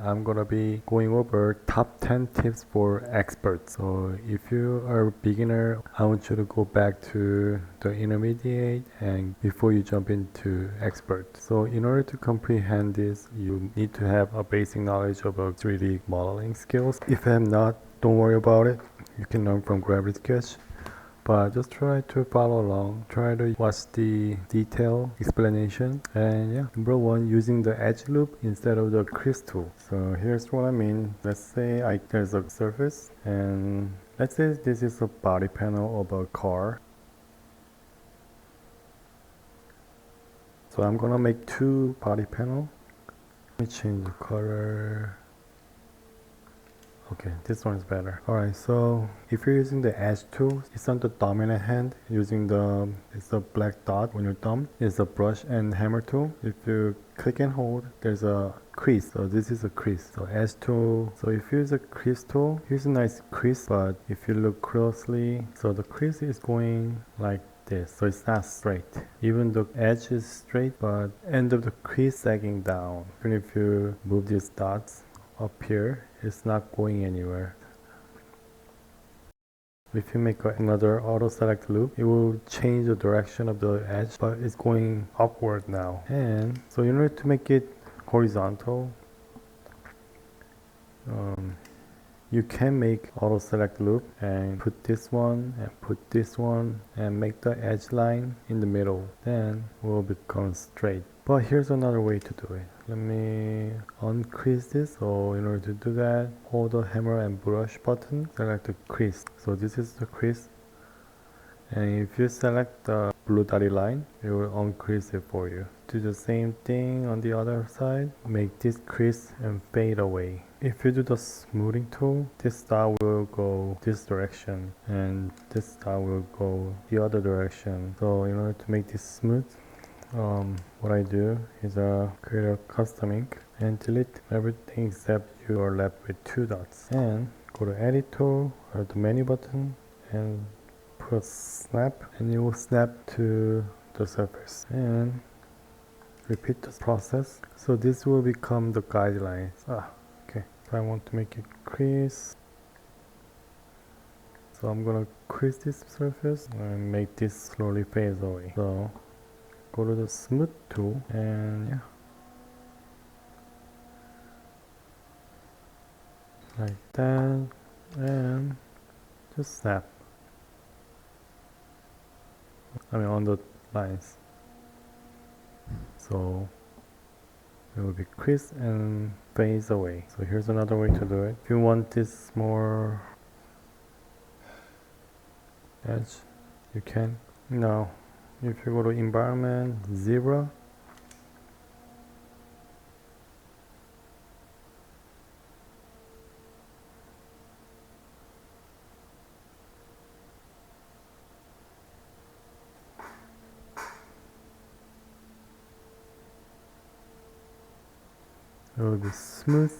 I'm gonna be going over top 10 tips for experts. So if you are a beginner, I want you to go back to the intermediate and before you jump into expert. So in order to comprehend this, you need to have a basic knowledge about 3D modeling skills. If you have not, don't worry about it. You can learn from Gravity Sketch. But just try to follow along, try to watch the detail explanation, and yeah, number one, using the edge loop instead of the crease tool. So here's what I mean. Let's say there's a surface, and let's say this is a body panel of a car. So I'm gonna make two body panel. Let me change the color. Okay, this one is better. Alright, so if you're using the edge tool, it's on the dominant hand. It's a black dot on your thumb. It's a brush and hammer tool. If you click and hold, there's a crease. So this is a crease. So edge tool. So if you use a crease tool, here's a nice crease, but if you look closely, so the crease is going like this, so it's not straight. Even the edge is straight, but end of the crease sagging down. Even if you move these dots up here, it's not going anywhere. If you make another auto select loop, it will change the direction of the edge, but it's going upward now. And so in order to make it horizontal, you can make auto select loop and put this one and put this one and make the edge line in the middle. Then it will become straight. But here's another way to do it. Let me uncrease this. So in order to do that, hold the hammer and brush button, select the crease. So this is the crease. And if you select the blue dotted line, it will uncrease it for you. Do the same thing on the other side. Make this crease and fade away. If you do the smoothing tool, this dot will go this direction and this dot will go the other direction. So in order to make this smooth, what I do is create a custom ink and delete everything except you are left with two dots. And go to edit tool or the menu button and put snap, and it will snap to the surface. And repeat the process. So this will become the guidelines. Okay. So I want to make it crease. So I'm gonna crease this surface and make this slowly fade away. So go to the smooth tool and yeah, like that, and just snap. On the lines. So it will be crease and fades away. So here's another way to do it. If you want this more edge, you can. Now if you go to environment, zebra, it will be smooth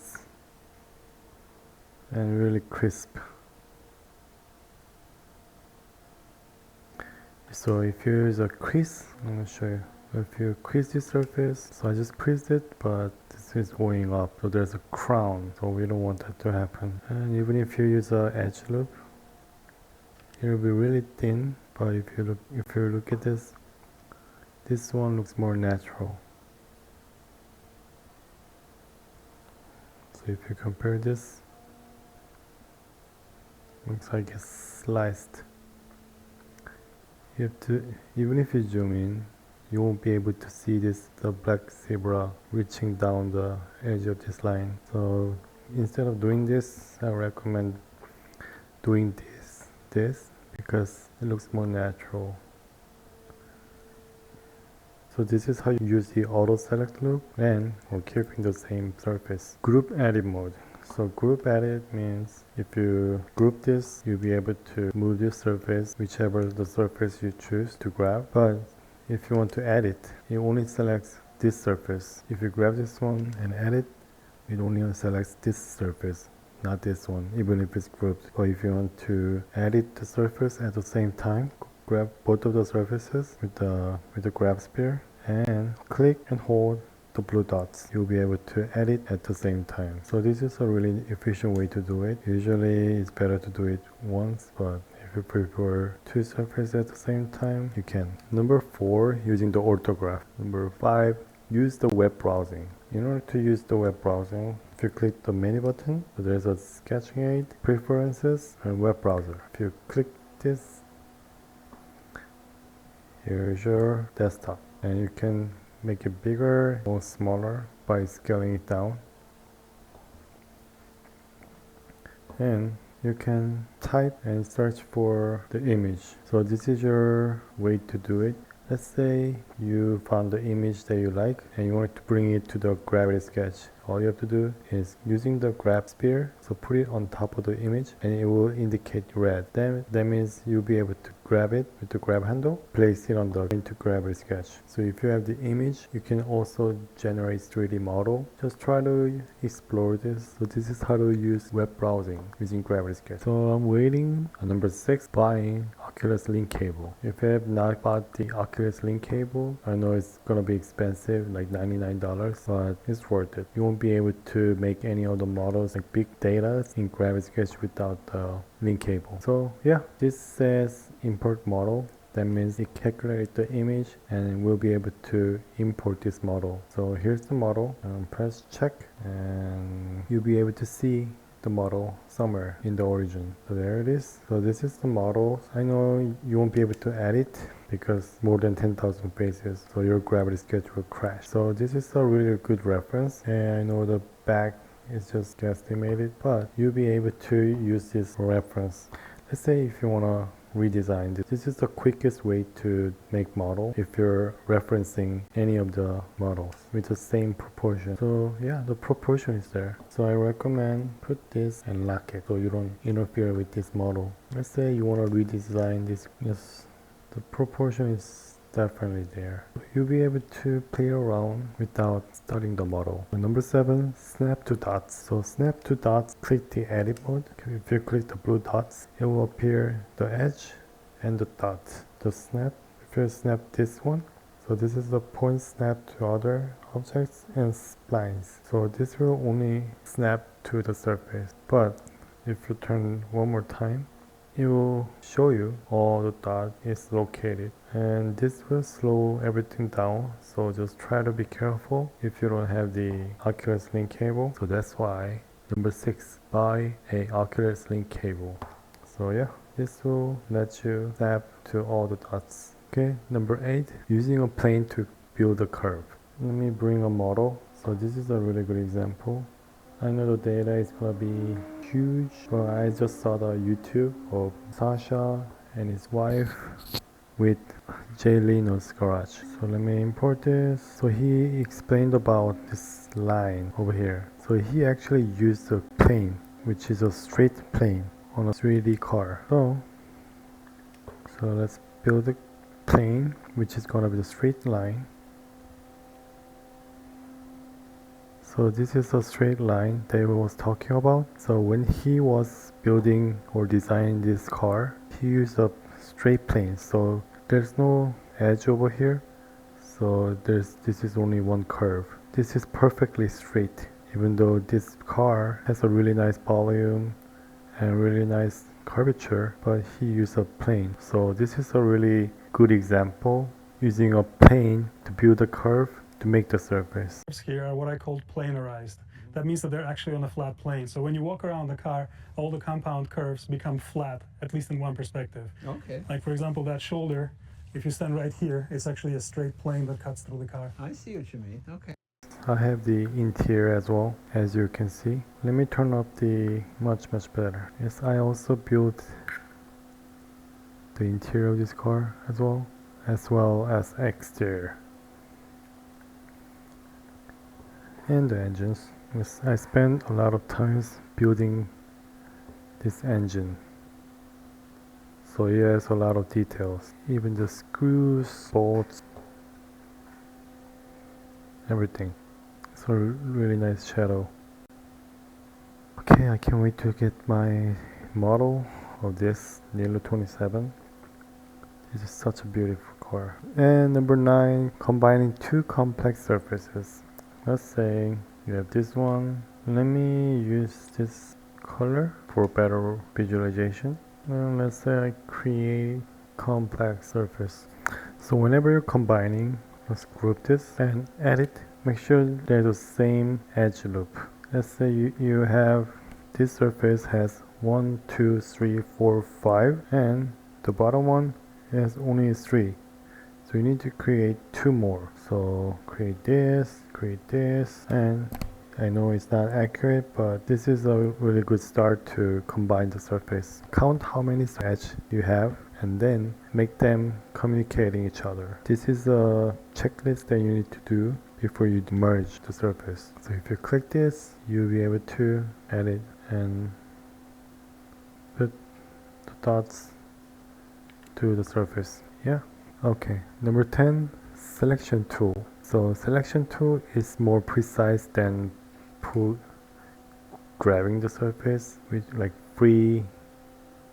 and really crisp. So if you use a crease, I'm going to show you. If you crease this surface, so I just creased it, but this is going up, so there's a crown, so we don't want that to happen. And even if you use a edge loop, it will be really thin, but if you look at this one looks more natural. So if you compare this, looks like it's sliced. You have to, even if you zoom in, you won't be able to see the black zebra reaching down the edge of this line. So instead of doing this, I recommend doing this because it looks more natural. So this is how you use the auto select loop and we're keeping the same surface. Group edit mode. So group edit means if you group this, you'll be able to move this surface, whichever the surface you choose to grab. But if you want to edit, it only selects this surface. If you grab this one and edit, it only selects this surface, not this one, even if it's grouped. But if you want to edit the surface at the same time, grab both of the surfaces with the grab spear and click and hold the blue dots, you'll be able to edit at the same time. So this is a really efficient way to do it. Usually it's better to do it once, but if you prefer two surfaces at the same time, you can. Number 4, using the orthograph. Number 5, use the web browsing. In order to use the web browsing, if you click the menu button, so there's a sketching aid, preferences, and web browser. If you click this, here's your desktop, and you can make it bigger or smaller by scaling it down. And you can type and search for the image. So this is your way to do it. Let's say you found the image that you like and you want to bring it to the gravity sketch. All you have to do is using the grab sphere, so put it on top of the image and it will indicate red. Then that means you'll be able to grab it with the grab handle, place it on the into gravity sketch. So if you have the image, you can also generate 3D model. Just try to explore this. So this is how to use web browsing using gravity sketch. So I'm waiting. Number 6, buying Oculus Link Cable. If you have not bought the Oculus Link Cable, I know it's gonna be expensive, like $99, but it's worth it. You won't be able to make any of the models like big data in gravity sketch without the link cable. So yeah, this says import model. That means it calculates the image and we'll be able to import this model. So here's the model, press check and you'll be able to see the model somewhere in the origin. So there it is. So this is the model. I know you won't be able to edit because more than 10,000 faces, so your gravity sketch will crash. So this is a really good reference, and I know the back is just guesstimated, but you'll be able to use this for reference. Let's say if you want to redesign this is the quickest way to make model if you're referencing any of the models with the same proportion. So yeah, the proportion is there. So I recommend put this and lock it so you don't interfere with this model. Let's say you want to redesign this. Yes, the proportion is definitely there. You'll be able to play around without starting the model. Number 7, snap to dots. So snap to dots, click the edit mode. If you click the blue dots, it will appear the edge and the dot. The snap, if you snap this one, so this is the point snap to other objects and splines. So this will only snap to the surface. But if you turn one more time, it will show you all the dot is located, and this will slow everything down. So just try to be careful if you don't have the Oculus Link Cable. So that's why number 6, buy a Oculus Link Cable. So yeah, this will let you snap to all the dots. Okay, number 8, using a plane to build a curve. Let me bring a model. So this is a really good example. I know the data is gonna be huge, but I just saw the YouTube of Sasha and his wife with Jay Leno's garage. So let me import this. So he explained about this line over here. So he actually used a plane, which is a straight plane on a 3D car. So let's build a plane, which is gonna be the straight line. So this is a straight line David was talking about. So when he was building or designing this car, he used a straight plane. So there's no edge over here. So this is only one curve. This is perfectly straight, even though this car has a really nice volume and really nice curvature, but he used a plane. So this is a really good example, using a plane to build a curve to make the surface. Here are what I call planarized. That means that they're actually on a flat plane. So when you walk around the car, all the compound curves become flat, at least in one perspective. Okay. Like for example, that shoulder, if you stand right here, it's actually a straight plane that cuts through the car. I see what you mean. Okay. I have the interior as well, as you can see. Let me turn up the much better. Yes, I also built the interior of this car as well as exterior. And the engines. Yes, I spent a lot of times building this engine. So it has a lot of details. Even the screws, bolts, everything. It's a really nice shadow. Okay, I can't wait to get my model of this Nilo 27. This is such a beautiful car. And number 9, combining two complex surfaces. Let's say you have this one. Let me use this color for better visualization. And let's say I create complex surface. So whenever you're combining, let's group this and edit. Make sure there's the same edge loop. Let's say you have this surface has 1, 2, 3, 4, 5, and the bottom one has only 3. So you need to create 2 more. So create this, and I know it's not accurate, but this is a really good start to combine the surface. Count how many edges you have and then make them communicating each other. This is a checklist that you need to do before you merge the surface. So if you click this, you'll be able to edit and put the dots to the surface. Yeah. Okay. Number 10, selection tool. So selection tool is more precise than grabbing the surface with like free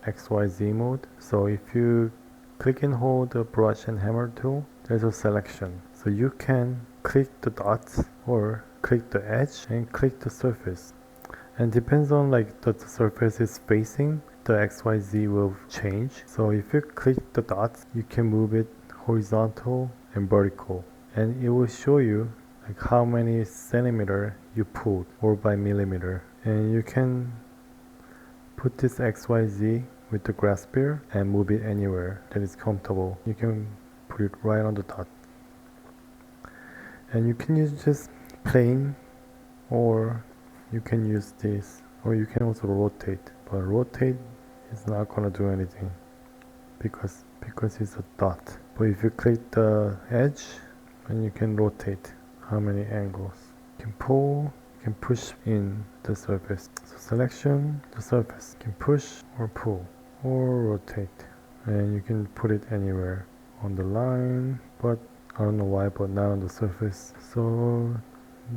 XYZ mode. So if you click and hold the brush and hammer tool, there's a selection. So you can click the dots or click the edge and click the surface. And depends on like the surface is facing, the XYZ will change. So if you click the dots, you can move it horizontal and vertical. And it will show you like how many centimeter you pulled or by millimeter. And you can put this XYZ with the grasper and move it anywhere that is comfortable. You can put it right on the dot. And you can use just plain, or you can use this, or you can also rotate. But rotate is not gonna do anything because it's a dot. But if you click the edge, then you can rotate how many angles. You can pull, you can push in the surface. So selection, the surface. You can push or pull or rotate. And you can put it anywhere on the line, but I don't know why, but not on the surface. So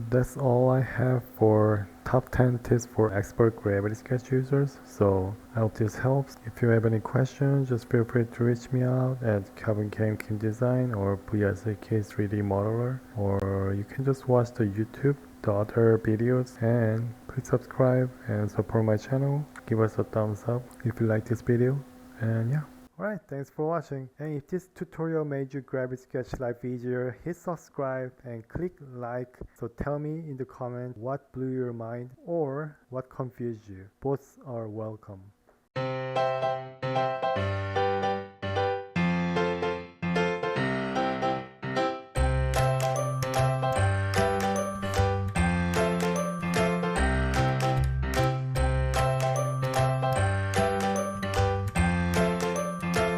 that's all I have for top 10 tips for expert Gravity Sketch users. So I hope this helps. If you have any questions, just feel free to reach me out at Calvin Kim Design or VSAK 3D Modeler, or you can just watch the YouTube, the other videos, and please subscribe and support my channel. Give us a thumbs up if you like this video, and yeah. Alright, thanks for watching. And if this tutorial made your Gravity Sketch life easier, hit subscribe and click like. So tell me in the comment what blew your mind or what confused you. Both are welcome.